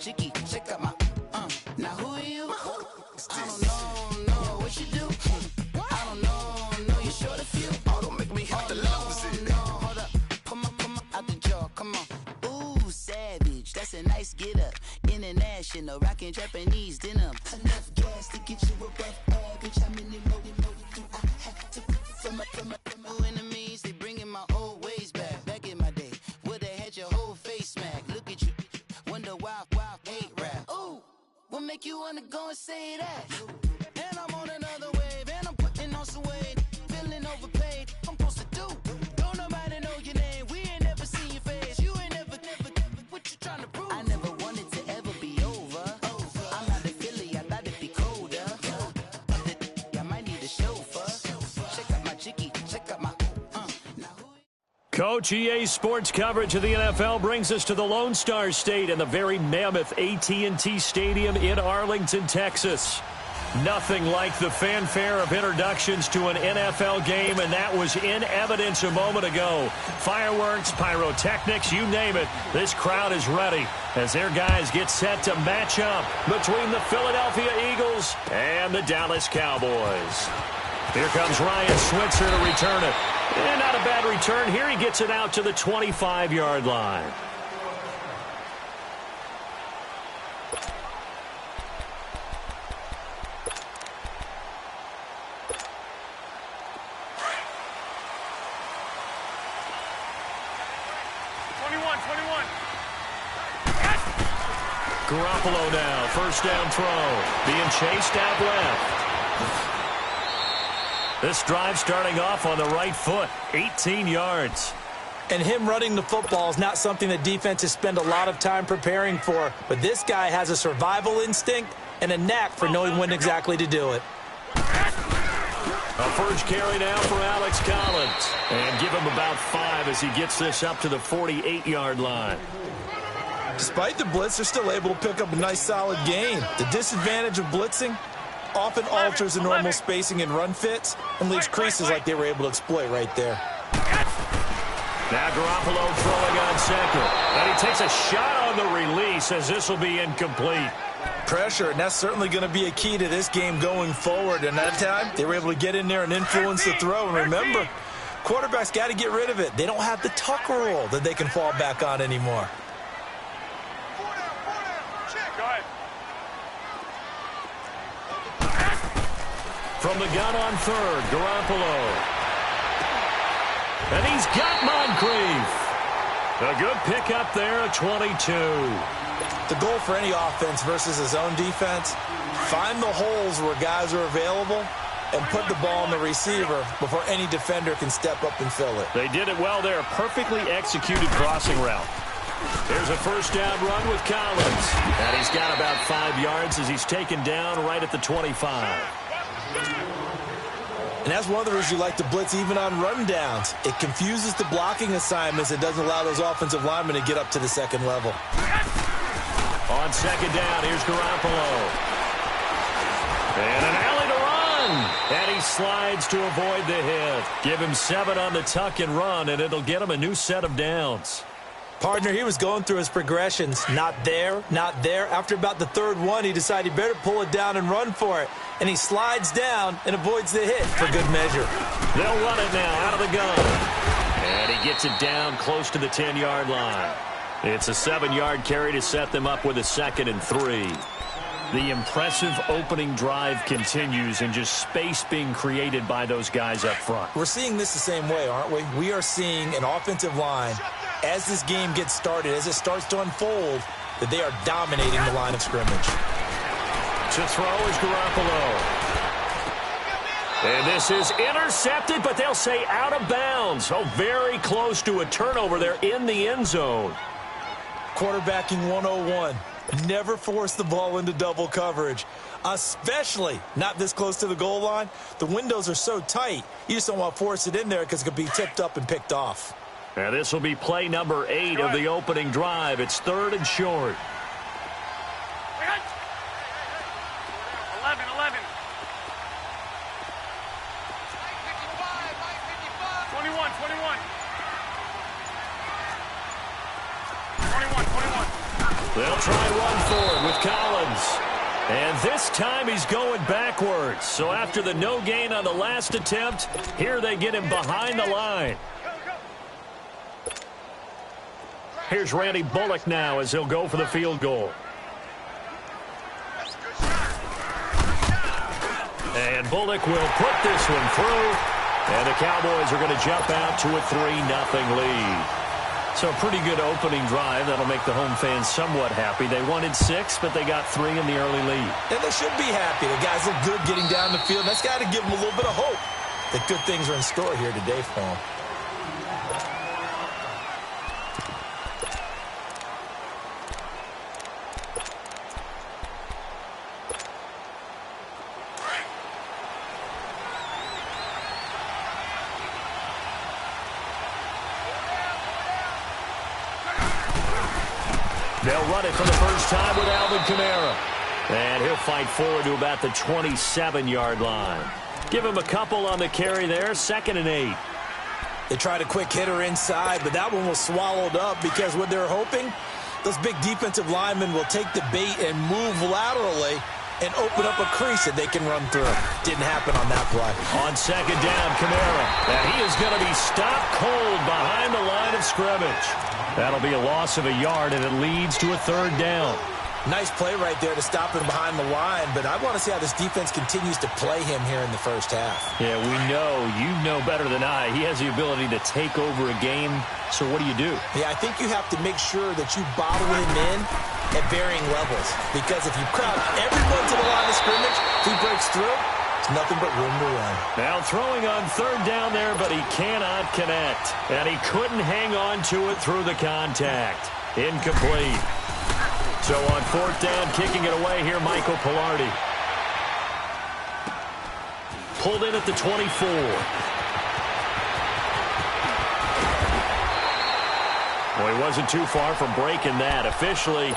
chicky, check out my, now who are you? I don't know what you do. I don't know, no, you short a few. Oh, don't make me have to lose it. No, hold up, come on, out the jaw, come on. Ooh, savage, that's a nice get up. International, rockin' Japanese denim. Enough gas to get you above average. How many more do I have to from my enemies? They bringing my old ways back in my day. Would've had your whole face smacked. Look at you, wonder why hate rap. Ooh, what make you wanna go and say that? And I'm on another wave, and I'm putting on some weight. Feeling overpaid, I'm supposed to do. Don't nobody know your name, we ain't never seen your face. You ain't never, what you trying to prove? I never wanted to ever be over. I'm not a Philly, I thought it'd be colder. I might need a chauffeur. Check out my chicky, check out my, Coach, EA Sports coverage of the NFL brings us to the Lone Star State and the very mammoth AT&T Stadium in Arlington, Texas. Nothing like the fanfare of introductions to an NFL game, and that was in evidence a moment ago. Fireworks, pyrotechnics, you name it. This crowd is ready as their guys get set to match up between the Philadelphia Eagles and the Dallas Cowboys. Here comes Ryan Switzer to return it. And not a bad return. Here he gets it out to the 25-yard line. Garoppolo now, first down throw, being chased out left. This drive starting off on the right foot, 18 yards. And him running the football is not something that defenses spend a lot of time preparing for, but this guy has a survival instinct and a knack for knowing when exactly to do it. A first carry now for Alex Collins. And give him about 5 as he gets this up to the 48-yard line. Despite the blitz, they're still able to pick up a nice solid gain. The disadvantage of blitzing often alters the normal spacing and run fits and leaves creases like they were able to exploit right there. Now Garoppolo throwing on second. And he takes a shot on the release as this will be incomplete. Pressure, and that's certainly going to be a key to this game going forward. And that time, they were able to get in there and influence the throw. And remember, quarterbacks got to get rid of it. They don't have the tuck rule that they can fall back on anymore. From the gun on third, Garoppolo. And he's got Moncrief. A good pickup there at 22. The goal for any offense versus his own defense, find the holes where guys are available and put the ball on the receiver before any defender can step up and fill it. They did it well there. Perfectly executed crossing route. There's a first down run with Collins. And he's got about 5 yards as he's taken down right at the 25. And that's one of the reasons you like to blitz even on run downs. It confuses the blocking assignments. It doesn't allow those offensive linemen to get up to the second level. On second down, here's Garoppolo. And an alley to run. And he slides to avoid the hit. Give him 7 on the tuck and run, and it'll get him a new set of downs. Partner, he was going through his progressions. Not there, not there. After about the third one, he decided he better pull it down and run for it. And he slides down and avoids the hit for good measure. They'll run it now out of the gun. And he gets it down close to the 10-yard line. It's a 7-yard carry to set them up with a 2nd and 3. The impressive opening drive continues and just space being created by those guys up front. We're seeing this the same way, aren't we? We are seeing an offensive line, as this game gets started, as it starts to unfold, that they are dominating the line of scrimmage. To throw is Garoppolo. And this is intercepted, but they'll say out of bounds. Oh, very close to a turnover there in the end zone. Quarterbacking 101. Never force the ball into double coverage, especially not this close to the goal line. The windows are so tight, you just don't want to force it in there because it could be tipped up and picked off. And this will be play number 8 of the opening drive. It's 3rd and short. 11. 21. 21. They'll try and run for And this time he's going backwards. So after the no gain on the last attempt, here they get him behind the line. Here's Randy Bullock now as he'll go for the field goal. And Bullock will put this one through. And the Cowboys are going to jump out to a 3-0 lead. So a pretty good opening drive. That'll make the home fans somewhat happy. They wanted 6, but they got 3 in the early lead. And they should be happy. The guys look good getting down the field. That's got to give them a little bit of hope that good things are in store here today for them. They'll run it for the first time with Alvin Kamara. And he'll fight forward to about the 27-yard line. Give him a couple on the carry there, 2nd and 8. They tried a quick hitter inside, but that one was swallowed up because what they're hoping, those big defensive linemen will take the bait and move laterally and open up a crease that they can run through. Didn't happen on that play. On 2nd down, Kamara. And he is going to be stopped cold behind the line of scrimmage. That'll be a loss of a yard, and it leads to a 3rd down. Nice play right there to stop him behind the line, but I want to see how this defense continues to play him here in the first half. Yeah, you know better than I. He has the ability to take over a game, so what do? Yeah, I think you have to make sure that you bottle him in at varying levels, because if you crowd everyone to the line of scrimmage, if he breaks through, it's nothing but room to run. Now throwing on 3rd down there, but he cannot connect, and he couldn't hang on to it through the contact. Incomplete. So on 4th down, kicking it away here, Michael Pilardi. Pulled in at the 24. Well, he wasn't too far from breaking that. Officially,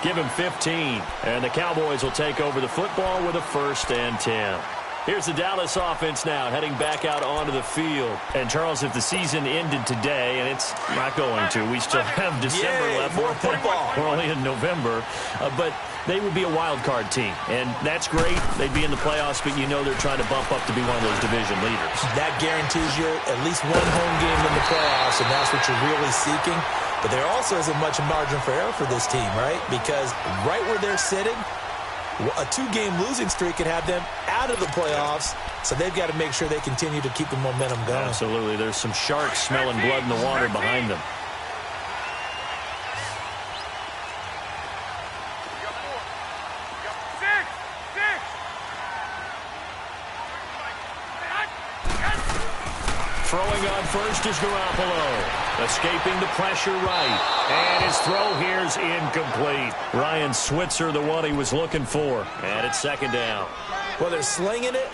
give him 15. And the Cowboys will take over the football with a 1st and 10. Here's the Dallas offense now, heading back out onto the field. And, Charles, if the season ended today, and it's not going to, we still have December left. More football. We're only in November. But they would be a wild card team. And that's great. They'd be in the playoffs, but you know they're trying to bump up to be one of those division leaders. That guarantees you at least one home game in the playoffs, and that's what you're really seeking. But there also isn't much margin for error for this team, right? Because right where they're sitting, a 2-game losing streak could have them out of the playoffs, so they've got to make sure they continue to keep the momentum going. Absolutely. There's some sharks smelling blood in the water behind them. Throwing on first is Garoppolo. Escaping the pressure right. And his throw here's incomplete. Ryan Switzer, the one he was looking for. And it's 2nd down. Well, they're slinging it.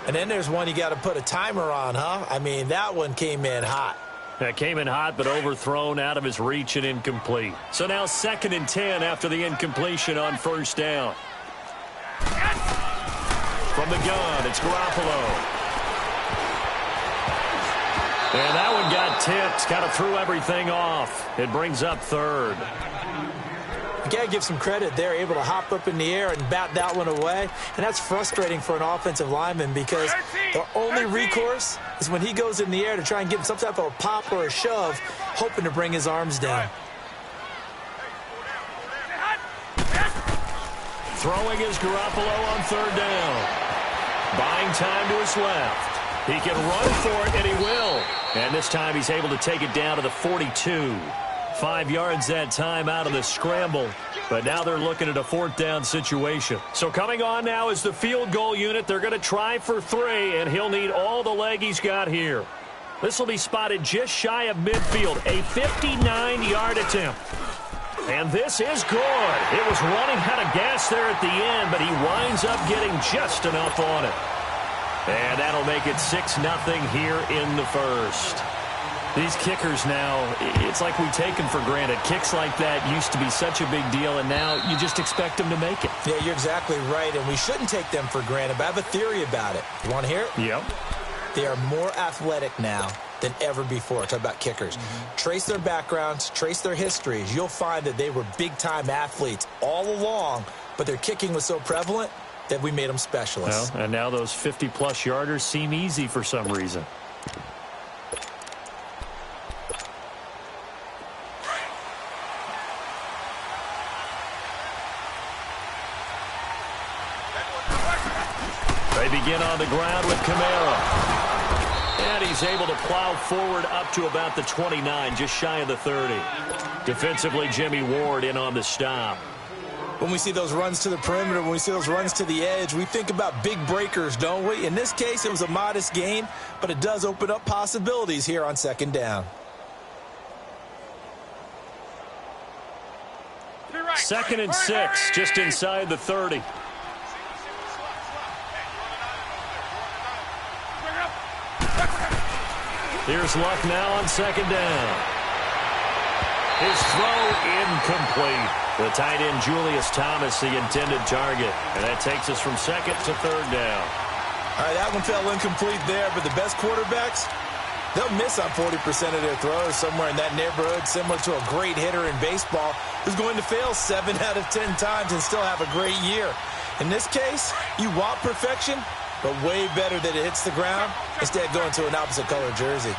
And then there's one you got to put a timer on, huh? I mean, that one came in hot. That came in hot, but overthrown, out of his reach and incomplete. So now 2nd and 10 after the incompletion on 1st down. From the gun, it's Garoppolo. And that one got tipped, kind of threw everything off. It brings up 3rd. You got to give some credit. They're able to hop up in the air and bat that one away. And that's frustrating for an offensive lineman because their only recourse is when he goes in the air to try and give him some type of a pop or a shove, hoping to bring his arms down. Throwing is Garoppolo on 3rd down. Buying time to his left. He can run for it, and he will. And this time he's able to take it down to the 42. 5 yards that time out of the scramble. But now they're looking at a 4th down situation. So coming on now is the field goal unit. They're going to try for 3, and he'll need all the leg he's got here. This will be spotted just shy of midfield. A 59-yard attempt. And this is good. It was running out of gas there at the end, but he winds up getting just enough on it. And that'll make it 6-0 here in the 1st. These kickers now, it's like we take them for granted. Kicks like that used to be such a big deal, and now you just expect them to make it. Yeah, you're exactly right, and we shouldn't take them for granted, but I have a theory about it. You want to hear it? Yep. They are more athletic now than ever before. Talk about kickers. Trace their backgrounds, trace their histories. You'll find that they were big-time athletes all along, but their kicking was so prevalent that we made them specialists. Well, and now those 50-plus yarders seem easy for some reason. They begin on the ground with Kamara. And he's able to plow forward up to about the 29, just shy of the 30. Defensively, Jimmy Ward in on the stop. When we see those runs to the perimeter, when we see those runs to the edge, we think about big breakers, don't we? In this case, it was a modest gain, but it does open up possibilities here on second down. Second and 6, just inside the 30. Here's Luck now on second down. His throw incomplete. The tight end Julius Thomas, the intended target. And that takes us from second to third down. All right, that one fell incomplete there, but the best quarterbacks, they'll miss on 40% of their throws, somewhere in that neighborhood, similar to a great hitter in baseball who's going to fail 7 out of 10 times and still have a great year. In this case, you want perfection, but way better that it hits the ground instead of going to an opposite color jersey.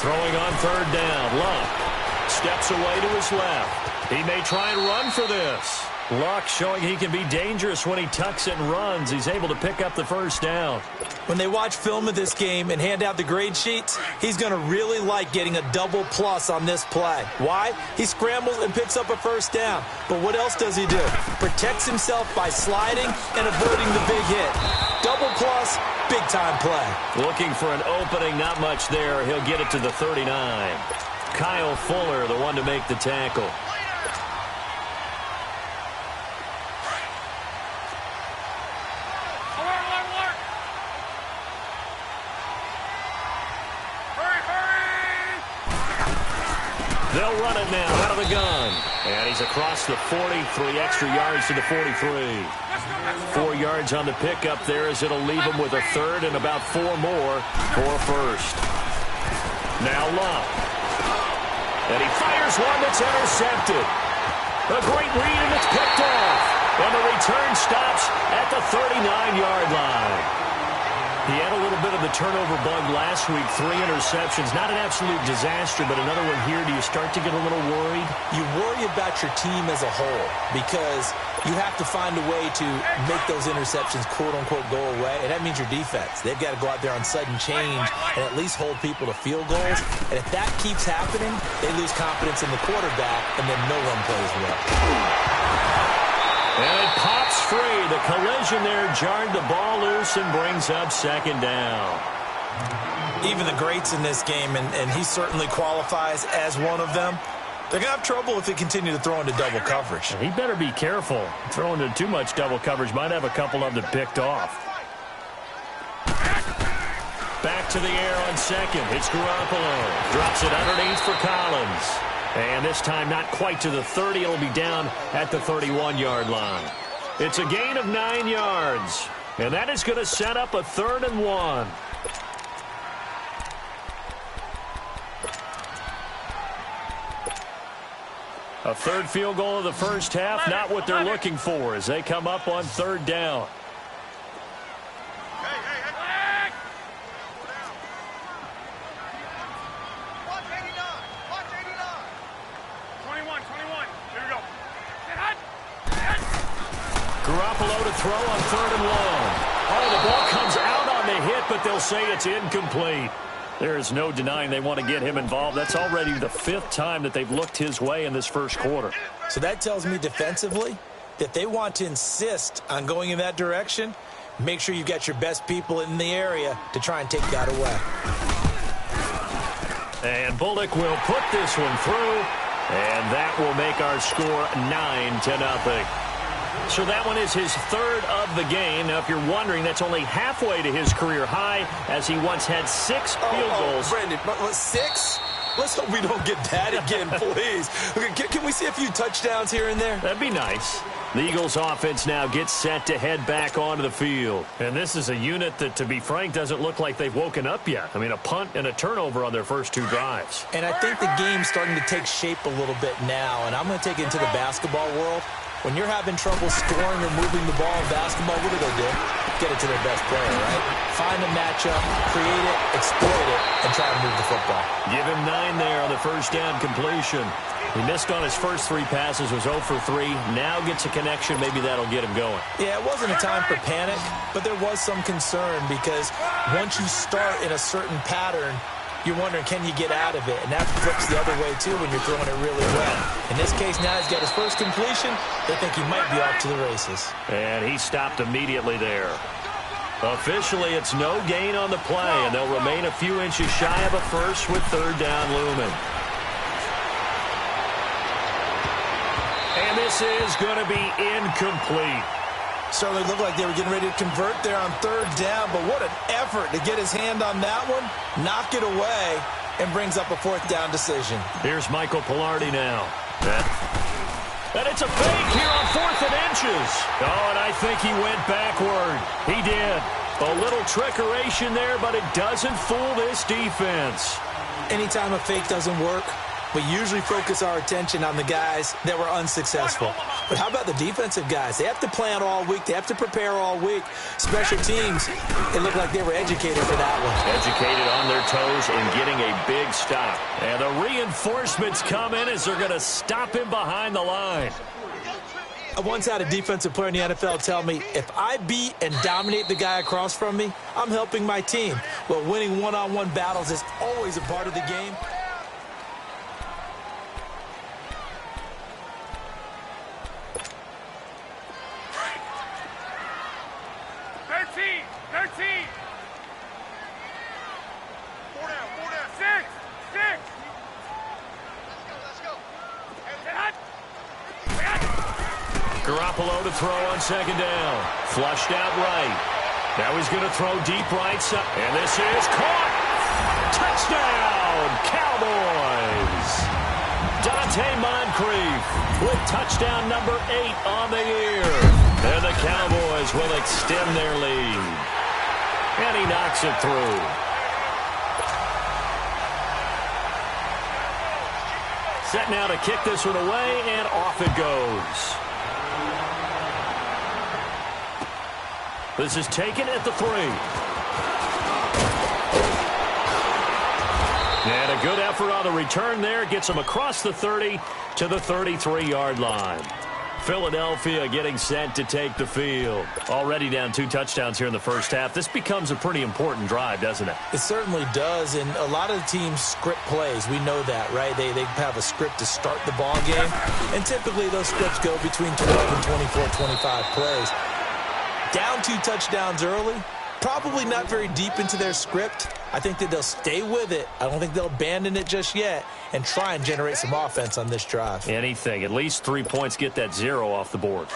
Throwing on third down, Luck steps away to his left. He may try and run for this. Luck showing he can be dangerous when he tucks it and runs. He's able to pick up the first down. When they watch film of this game and hand out the grade sheets, he's going to really like getting a double plus on this play. Why? He scrambles and picks up a first down. But what else does he do? Protects himself by sliding and averting the big hit. Double plus, big-time play. Looking for an opening, not much there. He'll get it to the 39. Kyle Fuller, the one to make the tackle. They'll run it now out of the gun. And he's across the 40, 3 extra yards to the 43. 4 yards on the pickup there as it'll leave him with a third and about 4 more for a first. Now Luck. And he fires one that's intercepted. A great read and it's picked off. And the return stops at the 39-yard line. He had a little bit of the turnover bug last week, 3 interceptions. Not an absolute disaster, but another one here. Do you start to get a little worried? You worry about your team as a whole because you have to find a way to make those interceptions, quote-unquote, go away, and that means your defense. They've got to go out there on sudden change and at least hold people to field goals. And if that keeps happening, they lose confidence in the quarterback, and then no one plays well. And it pops free. The collision there jarred the ball loose and brings up second down. Even the greats in this game, and he certainly qualifies as one of them, they're going to have trouble if they continue to throw into double coverage. He better be careful. Throwing into too much double coverage might have a couple of them picked off. Back to the air on second. It's Garoppolo. Drops it underneath for Collins. And this time not quite to the 30. It'll be down at the 31-yard line. It's a gain of 9 yards. And that is going to set up a 3rd and 1. A third field goal of the first half, not what they're looking for as they come up on 3rd down. Garoppolo to throw on 3rd and 1. Oh, the ball comes out on the hit, but they'll say it's incomplete. There is no denying they want to get him involved. That's already the 5th time that they've looked his way in this first quarter. So that tells me defensively that they want to insist on going in that direction. Make sure you've got your best people in the area to try and take that away. And Bullock will put this one through, and that will make our score 9-0. So that one is his 3rd of the game. Now, if you're wondering, that's only halfway to his career high, as he once had 6 field goals. Brendan, 6? Let's hope we don't get that again, please. Okay, can we see a few touchdowns here and there? That'd be nice. The Eagles offense now gets set to head back onto the field. And this is a unit that, to be frank, doesn't look like they've woken up yet. I mean, a punt and a turnover on their first 2 drives. And I think the game's starting to take shape a little bit now. And I'm going to take it into the basketball world. When you're having trouble scoring or moving the ball in basketball, what do? Get it to their best player, right? Find a matchup, create it, exploit it, and try to move the football. Give him 9 there on the first down completion. He missed on his first 3 passes, was 0 for 3. Now gets a connection. Maybe that'll get him going. Yeah, it wasn't a time for panic, but there was some concern because once you start in a certain pattern, you're wondering, can you get out of it? And that flips the other way, too, when you're throwing it really well. In this case, now he's got his first completion. They think he might be off to the races. And he stopped immediately there. Officially, it's no gain on the play, and they'll remain a few inches shy of a first with 3rd down looming. And this is going to be incomplete. Certainly looked like they were getting ready to convert there on 3rd down, but what an effort to get his hand on that one, knock it away, and brings up a 4th down decision. Here's Michael Pilardi now. And it's a fake here on 4th and inches. Oh, and I think he went backward. He did. A little trickeration there, but it doesn't fool this defense. Anytime a fake doesn't work, we usually focus our attention on the guys that were unsuccessful. But how about the defensive guys? They have to plan all week. They have to prepare all week. Special teams, it looked like they were educated for that one. Educated on their toes and getting a big stop. And the reinforcements come in as they're going to stop him behind the line. I once had a defensive player in the NFL tell me, if I beat and dominate the guy across from me, I'm helping my team. Well, winning one-on-one battles is always a part of the game. Garoppolo to throw on 2nd down. Flushed out right. Now he's going to throw deep right side. And this is caught. Touchdown, Cowboys. Dante Moncrief with touchdown number 8 on the year. And the Cowboys will extend their lead. And he knocks it through. Set now to kick this one away, and off it goes. This is taken at the 3. And a good effort on the return there. Gets him across the 30 to the 33-yard line. Philadelphia getting set to take the field. Already down 2 touchdowns here in the first half. This becomes a pretty important drive, doesn't it? It certainly does, and a lot of the teams script plays. We know that, right? They have a script to start the ball game, and typically those scripts go between 12 and 24, 25 plays. Down 2 touchdowns early, probably not very deep into their script. I think that they'll stay with it. I don't think they'll abandon it just yet and try and generate some offense on this drive. Anything. At least 3 points, get that 0 off the board.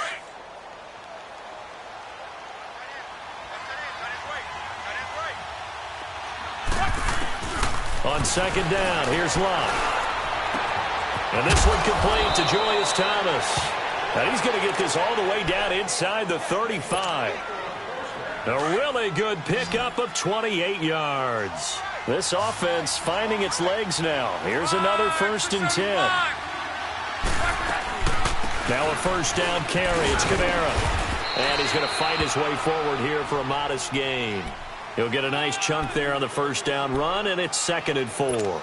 On 2nd down, here's Love. And this one complete to Julius Thomas. And he's going to get this all the way down inside the 35. A really good pickup of 28 yards. This offense finding its legs now. Here's another 1st and 10. Now a 1st down carry. It's Kamara. And he's going to fight his way forward here for a modest gain. He'll get a nice chunk there on the 1st down run, and it's 2nd and 4.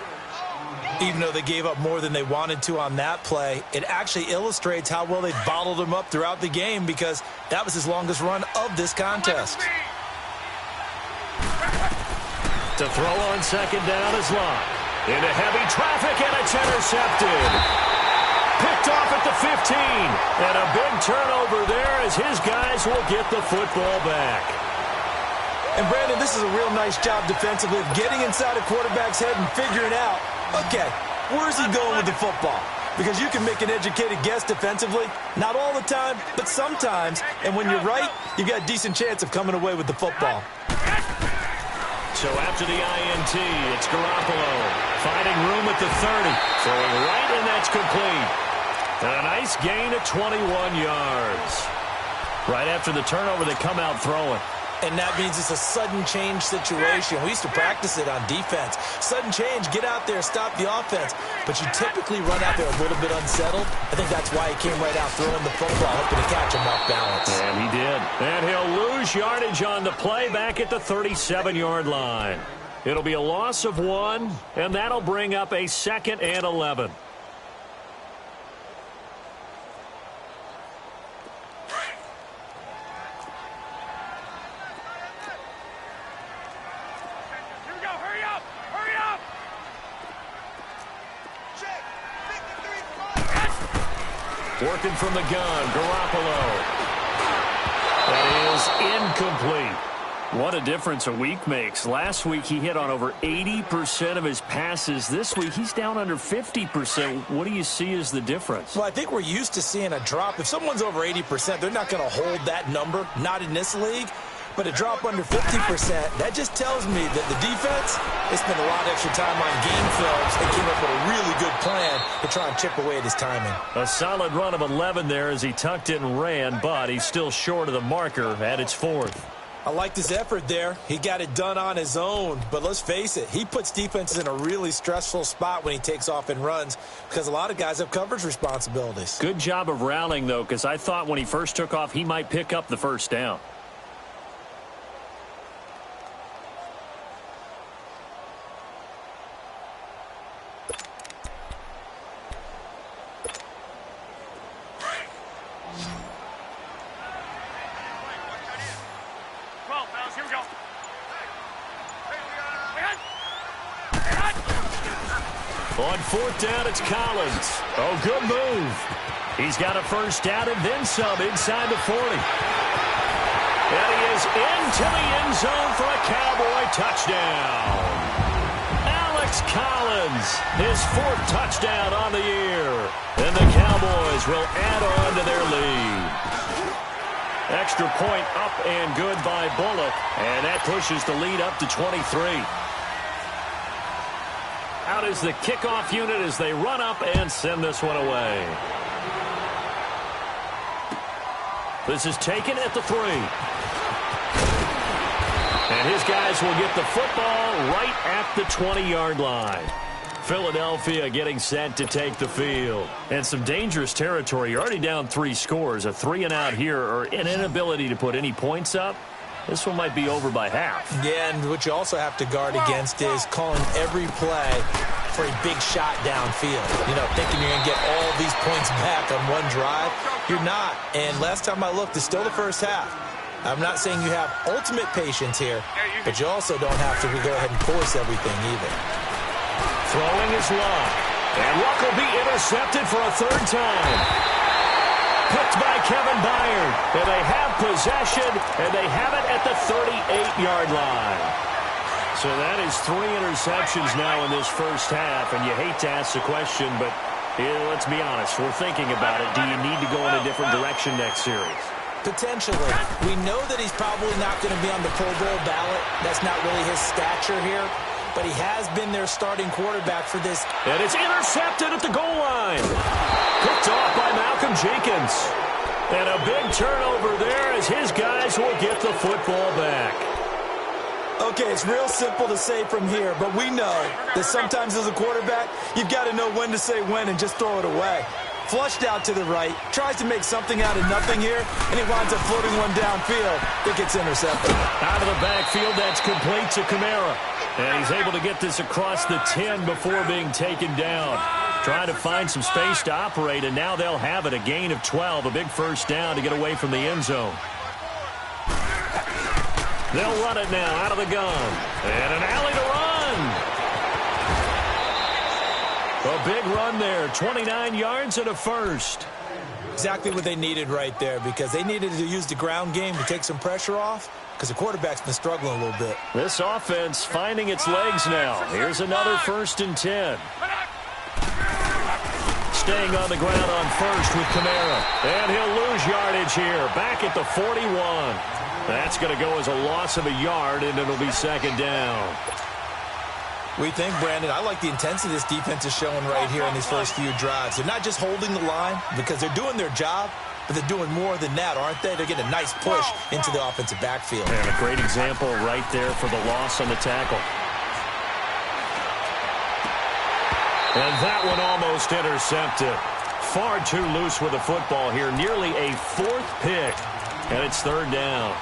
Even though they gave up more than they wanted to on that play, it actually illustrates how well they bottled him up throughout the game because that was his longest run of this contest. To throw on 2nd down is Love. Into heavy traffic, and it's intercepted. Picked off at the 15. And a big turnover there as his guys will get the football back. And, Brandon, this is a real nice job defensively of getting inside a quarterback's head and figuring out, okay, where's he going with the football? Because you can make an educated guess defensively. Not all the time, but sometimes. And when you're right, you've got a decent chance of coming away with the football. So after the INT, it's Garoppolo finding room at the 30. Throwing right, and that's complete. And a nice gain of 21 yards. Right after the turnover, they come out throwing. And that means it's a sudden change situation. We used to practice it on defense. Sudden change, get out there, stop the offense. But you typically run out there a little bit unsettled. I think that's why he came right out throwing the football, hoping to catch him off balance. And he did. And he'll lose yardage on the play back at the 37-yard line. It'll be a loss of 1, and that'll bring up a 2nd and 11. Working from the gun, Garoppolo. That is incomplete. What a difference a week makes. Last week he hit on over 80% of his passes. This week he's down under 50%. What do you see as the difference? Well, I think we're used to seeing a drop. If someone's over 80%, they're not going to hold that number, not in this league. But a drop under 50%, that just tells me that the defense, they spent a lot of extra time on game films and came up with a really good plan to try and chip away at his timing. A solid run of 11 there as he tucked it and ran, but he's still short of the marker at its 4th. I liked his effort there. He got it done on his own. But let's face it, he puts defenses in a really stressful spot when he takes off and runs because a lot of guys have coverage responsibilities. Good job of rallying, though, because I thought when he first took off, he might pick up the first down. On 4th down, it's Collins. Oh, good move. He's got a first down and then some inside the 40. And he is into the end zone for a Cowboy touchdown. Alex Collins, his 4th touchdown on the year. And the Cowboys will add on to their lead. Extra point up and good by Bullock. And that pushes the lead up to 23. Out is the kickoff unit as they run up and send this one away. This is taken at the 3. And his guys will get the football right at the 20-yard line. Philadelphia getting set to take the field. And some dangerous territory. You're already down 3 scores. A 3-and-out here or an inability to put any points up. This one might be over by half. Yeah, and what you also have to guard against is calling every play for a big shot downfield. You know, thinking you're going to get all these points back on one drive. You're not. And last time I looked, it's still the first half. I'm not saying you have ultimate patience here, but you also don't have to go ahead and force everything either. Throwing is Luck. And Luck will be intercepted for a 3rd time. Picked by Kevin Byard. And they have possession, and they have it at the 38-yard line. So that is 3 interceptions now in this first half, and you hate to ask the question, but let's be honest, we're thinking about it. Do you need to go in a different direction next series? Potentially. We know that he's probably not going to be on the Pro Bowl ballot. That's not really his stature here. But he has been their starting quarterback for this. And it's intercepted at the goal line. Picked off by Malcolm Jenkins. And a big turnover there as his guys will get the football back. Okay, it's real simple to say from here, but we know that sometimes as a quarterback, you've got to know when to say when and just throw it away. Flushed out to the right, tries to make something out of nothing here, and he winds up floating one downfield. It gets intercepted. Out of the backfield, that's complete to Kamara. And he's able to get this across the 10 before being taken down. Trying to find some space to operate, and now they'll have it. A gain of 12, a big first down to get away from the end zone. They'll run it now out of the gun. And an alley to run. A big run there, 29 yards and a first. Exactly what they needed right there, because they needed to use the ground game to take some pressure off, because the quarterback's been struggling a little bit. This offense finding its legs now. Here's another 1st and 10. staying on the ground on first with Kamara. And he'll lose yardage here. Back at the 41. That's going to go as a loss of a yard, and it'll be second down. We think, Brandon, I like the intensity this defense is showing right here in these first few drives. They're not just holding the line because they're doing their job, but they're doing more than that, aren't they? They're getting a nice push into the offensive backfield. And a great example right there for the loss on the tackle. And that one almost intercepted. Far too loose with the football here. Nearly a fourth pick. And it's third down.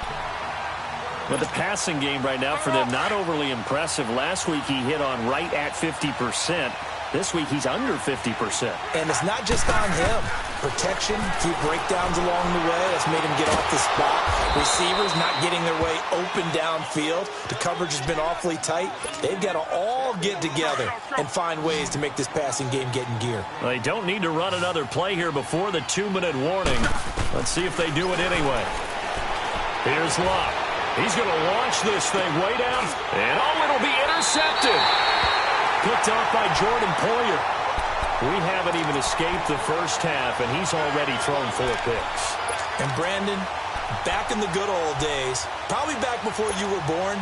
But the passing game right now for them, not overly impressive. Last week he hit on right at 50%. This week he's under 50%. And it's not just on him. Protection, a few breakdowns along the way. That's made him get off the spot. Receivers not getting their way open downfield. The coverage has been awfully tight. They've got to all get together and find ways to make this passing game get in gear. Well, they don't need to run another play here before the 2-minute warning. Let's see if they do it anyway. Here's Luck. He's going to launch this thing way down. And it'll be intercepted. Picked off by Jordan Poyer. We haven't even escaped the first half, and he's already thrown 4 picks. And Brandon, back in the good old days, probably back before you were born,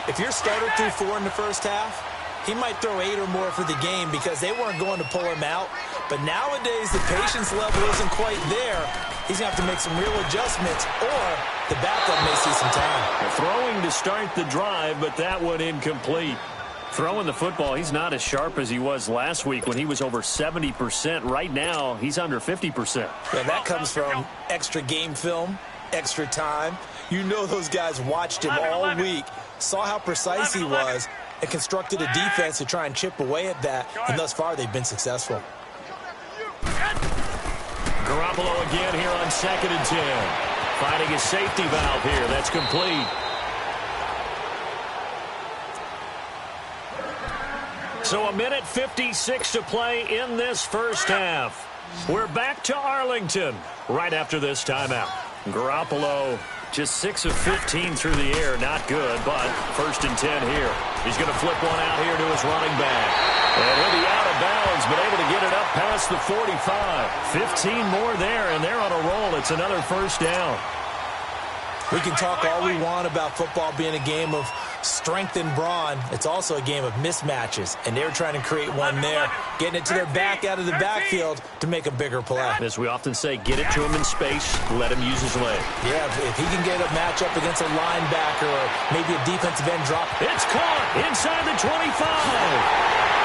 if your starter threw 4 in the first half, he might throw 8 or more for the game because they weren't going to pull him out. But nowadays, the patience level isn't quite there. He's going to have to make some real adjustments, or the backup may see some time. Throwing to start the drive, but that one incomplete. Throwing the football, he's not as sharp as he was last week when he was over 70%. Right now, he's under 50%. Yeah, that comes from extra game film, extra time. You know those guys watched him all week, saw how precise he was, and constructed a defense to try and chip away at that, and thus far they've been successful. Garoppolo again here on 2nd and 10. Finding his safety valve here. That's complete. So 1:56 to play in this first half. We're back to Arlington right after this timeout. Garoppolo just 6 of 15 through the air. Not good, but 1st and 10 here. He's going to flip one out here to his running back. And he'll be out of bounds, but able to get it up past the 45. 15 more there, and they're on a roll. It's another first down. We can talk all we want about football being a game of strength and brawn. It's also a game of mismatches, and they're trying to create one there, getting it to their back out of the backfield to make a bigger play. As we often say, get it to him in space, let him use his leg. Yeah, if he can get a matchup against a linebacker or maybe a defensive end drop. It's caught inside the 25.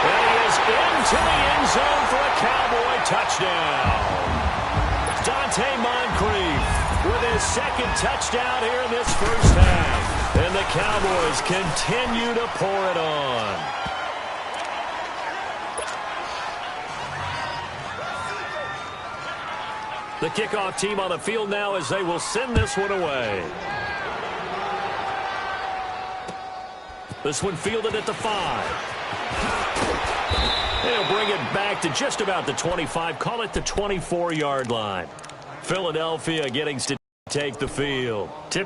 And he is into the end zone for a Cowboy touchdown. Dante Moncrief with his 2nd touchdown here in this first half. And the Cowboys continue to pour it on. The kickoff team on the field now as they will send this one away. This one fielded at the 5. They'll bring it back to just about the 25. Call it the 24-yard line. Philadelphia getting to take the field. Tip